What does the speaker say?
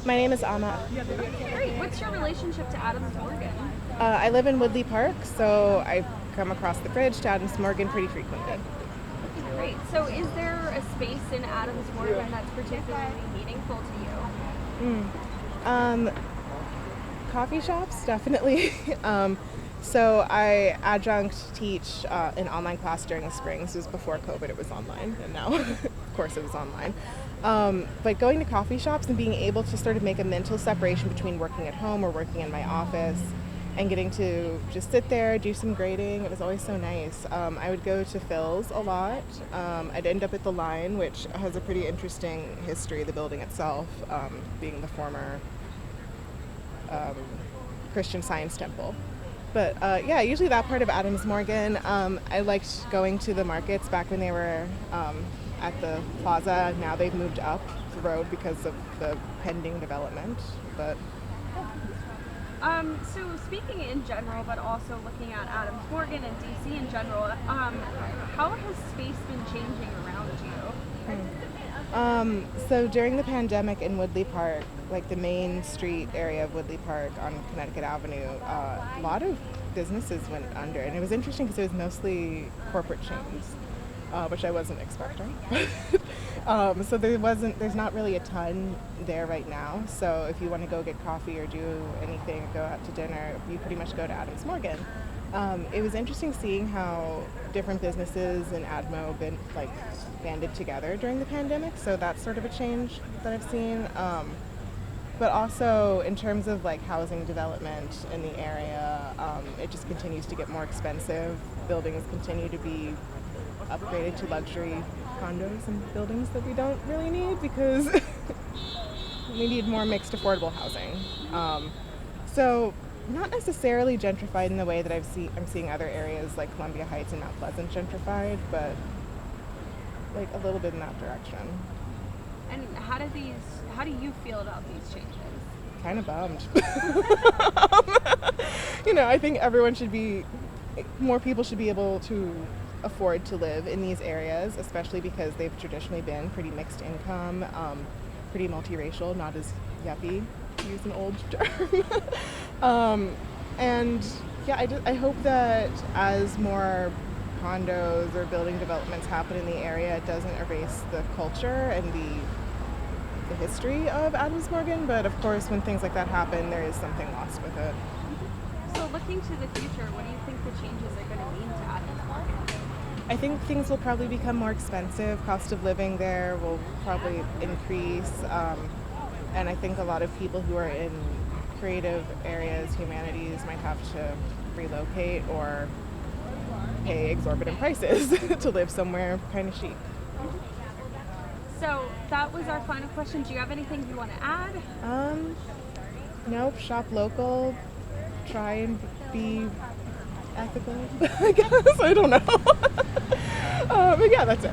My name is Ama. Great. What's your relationship to Adams Morgan? I live in Woodley Park, so I come across the bridge to Adams Morgan pretty frequently. Great. So is there a space in Adams Morgan that's particularly meaningful to you? Coffee shops, definitely. So I adjunct teach an online class during the spring. This was before COVID, it was online, and now, of course, it was online. But going to coffee shops and being able to sort of make a mental separation between working at home or working in my office and getting to just sit there, do some grading, it was always so nice. I would go to Phil's a lot. I'd end up at the Line, which has a pretty interesting history, the building itself, being the former Christian Science Temple. But yeah, usually that part of Adams Morgan. I liked going to the markets back when they were at the plaza. Now they've moved up the road because of the pending development. But So speaking in general, but also looking at Adams Morgan and DC in general, how has space been changing around you? So during the pandemic in Woodley Park, like the main street area of Woodley Park on Connecticut Avenue, a lot of businesses went under, and it was interesting because it was mostly corporate chains, which I wasn't expecting. So there's not really a ton there right now. So if you want to go get coffee or do anything, go out to dinner, you pretty much go to Adams Morgan. It was interesting seeing how different businesses in Admo been like banded together during the pandemic. So that's sort of a change that I've seen. But also in terms of like housing development in the area, it just continues to get more expensive. Buildings continue to be upgraded to luxury condos and buildings that we don't really need because we need more mixed affordable housing. So not necessarily gentrified in the way that I'm seeing other areas like Columbia Heights and Mount Pleasant gentrified, but like a little bit in that direction. And how do you feel about these changes? Kind of bummed. I think more people should be able to afford to live in these areas, especially because they've traditionally been pretty mixed income, pretty multiracial, not as yuppie, to use an old term. And yeah, I hope that as more condos or building developments happen in the area, it doesn't erase the culture and the history of Adams Morgan, but of course when things like that happen, there is something lost with it. So looking to the future, what do you think the changes are going to mean to Adams Morgan? I think things will probably become more expensive. Cost of living there will probably increase. And I think a lot of people who are in creative areas, humanities, might have to relocate or pay exorbitant prices to live somewhere kind of chic. So that was our final question. Do you have anything you want to add? Nope. Shop local. Try and be ethical, I guess. I don't know. But yeah, that's it.